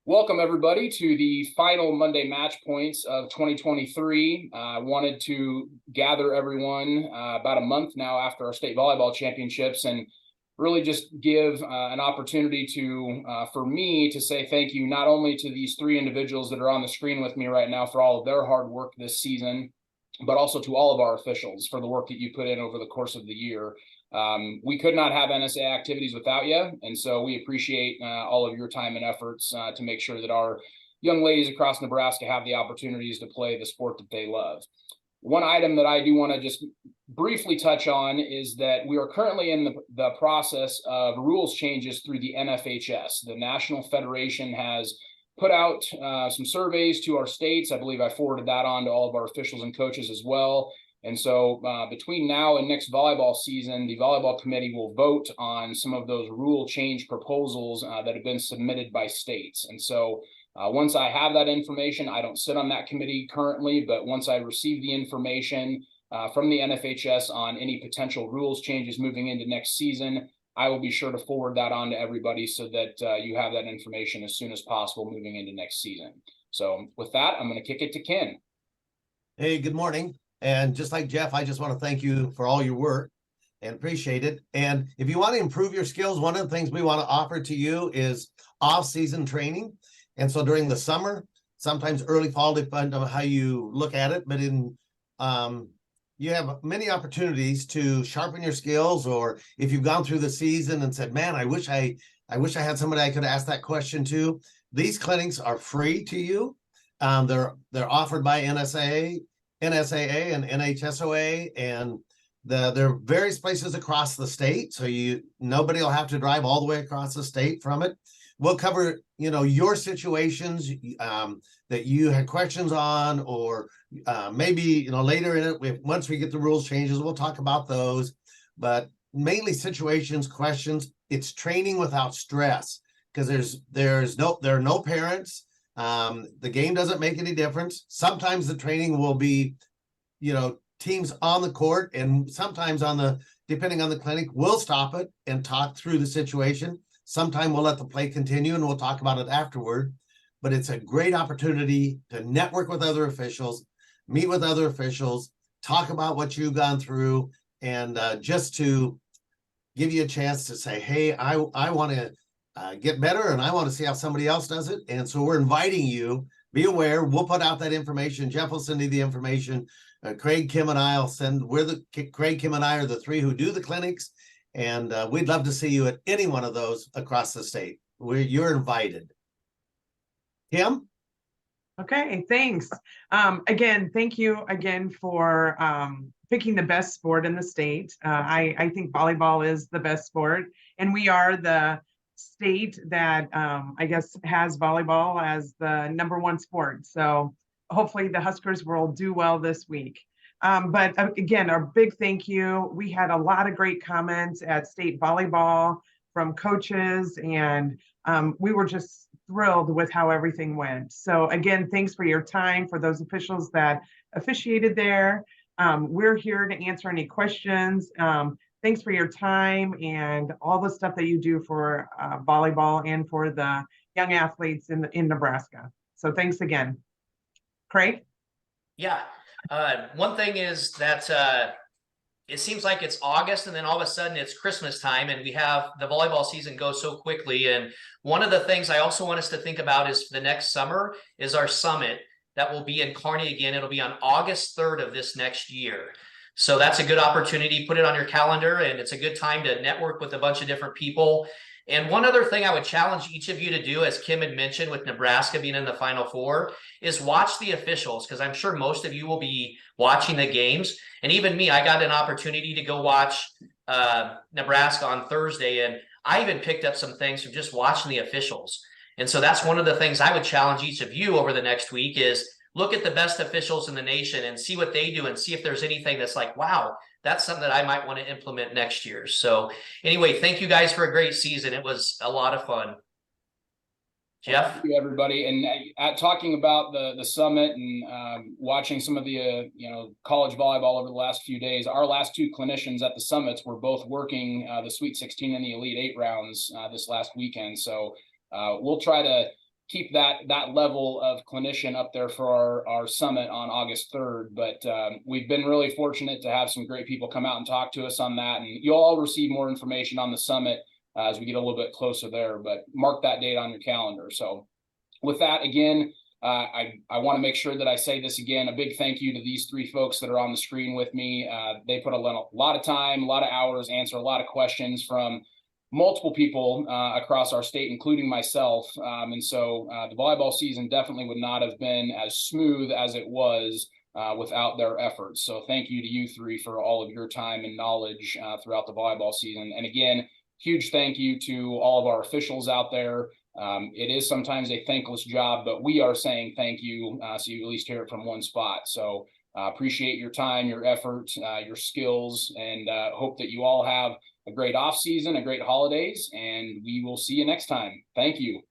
Welcome, everybody, to the final Monday match points of 2023. I wanted to gather everyone about a month now after our state volleyball championships and really just give an opportunity for me to say thank you not only to these three individuals that are on the screen with me right now for all of their hard work this season, but also to all of our officials for the work that you put in over the course of the year. We could not have NSA activities without you, and so we appreciate all of your time and efforts to make sure that our young ladies across Nebraska have the opportunities to play the sport that they love. One item that I do want to just briefly touch on is that we are currently in the process of rules changes through the NFHS. The National Federation has put out some surveys to our states. I believe I forwarded that on to all of our officials and coaches as well. And so between now and next volleyball season, the volleyball committee will vote on some of those rule change proposals that have been submitted by states. And so once I have that information, I don't sit on that committee currently, but once I receive the information from the NFHS on any potential rules changes moving into next season, I will be sure to forward that on to everybody so that you have that information as soon as possible moving into next season. So with that, I'm going to kick it to Ken. Hey, good morning. And just like Jeff, I just want to thank you for all your work and appreciate it. And if you want to improve your skills, one of the things we want to offer to you is off-season training. And so during the summer, sometimes early fall, depending on how you look at it, but you have many opportunities to sharpen your skills, or if you've gone through the season and said, man, I wish I had somebody I could ask that question to. These clinics are free to you. They're offered by NSAA and NHSOA, and there are various places across the state, so nobody will have to drive all the way across the state from it. We'll cover your situations that you had questions on, or maybe later in it, once we get the rules changes, we'll talk about those. But mainly situations, questions. It's training without stress, because there are no parents. The game doesn't make any difference. Sometimes the training will be, teams on the court, and sometimes depending on the clinic, we'll stop it and talk through the situation. Sometimes we'll let the play continue and we'll talk about it afterward. But it's a great opportunity to network with other officials, meet with other officials, talk about what you've gone through, and just to give you a chance to say, hey, I want to get better, and I want to see how somebody else does it. And so we're inviting you. Be aware. We'll put out that information. Jeff will send you the information. Craig, Kim, and I will send. Craig, Kim, and I are the three who do the clinics, and we'd love to see you at any one of those across the state. You're invited. Kim? Okay, thanks. Again, thank you again for picking the best sport in the state. I think volleyball is the best sport, and we are the state that I guess has volleyball as the #1 sport. So hopefully the Huskers will do well this week. But again, our big thank you. We had a lot of great comments at state volleyball from coaches, and we were just thrilled with how everything went. So again, thanks for your time, for those officials that officiated there. We're here to answer any questions. Thanks for your time and all the stuff that you do for volleyball and for the young athletes in Nebraska. So thanks again. Craig? Yeah. One thing is that it seems like it's August and then all of a sudden it's Christmas time, and we have the volleyball season go so quickly. And one of the things I also want us to think about is for the next summer is our summit that will be in Kearney again. It'll be on August 3rd of this next year. So that's a good opportunity. Put it on your calendar, and it's a good time to network with a bunch of different people. And one other thing I would challenge each of you to do, as Kim had mentioned with Nebraska being in the Final Four, is watch the officials, because I'm sure most of you will be watching the games. And even me, I got an opportunity to go watch Nebraska on Thursday, and I even picked up some things from just watching the officials. And so that's one of the things I would challenge each of you over the next week is look at the best officials in the nation and see what they do and see if there's anything that's like, wow, that's something that I might want to implement next year. So anyway, thank you guys for a great season. It was a lot of fun. Jeff? Thank you, everybody. And talking about the summit and watching some of the college volleyball over the last few days, our last two clinicians at the summits were both working the Sweet 16 and the Elite 8 rounds this last weekend. So we'll try to keep that level of clinician up there for our summit on August 3rd. But we've been really fortunate to have some great people come out and talk to us on that. And you'll all receive more information on the summit as we get a little bit closer there, but mark that date on your calendar. So with that, again, I want to make sure that I say this again, a big thank you to these three folks that are on the screen with me. They put a lot of time, a lot of hours, answer a lot of questions from multiple people across our state, including myself. And so the volleyball season definitely would not have been as smooth as it was without their efforts. So thank you to you three for all of your time and knowledge throughout the volleyball season. And again, huge thank you to all of our officials out there. It is sometimes a thankless job, but we are saying thank you, so you at least hear it from one spot. So appreciate your time, your effort, your skills, and hope that you all have a great off season, a great holidays, and we will see you next time. Thank you.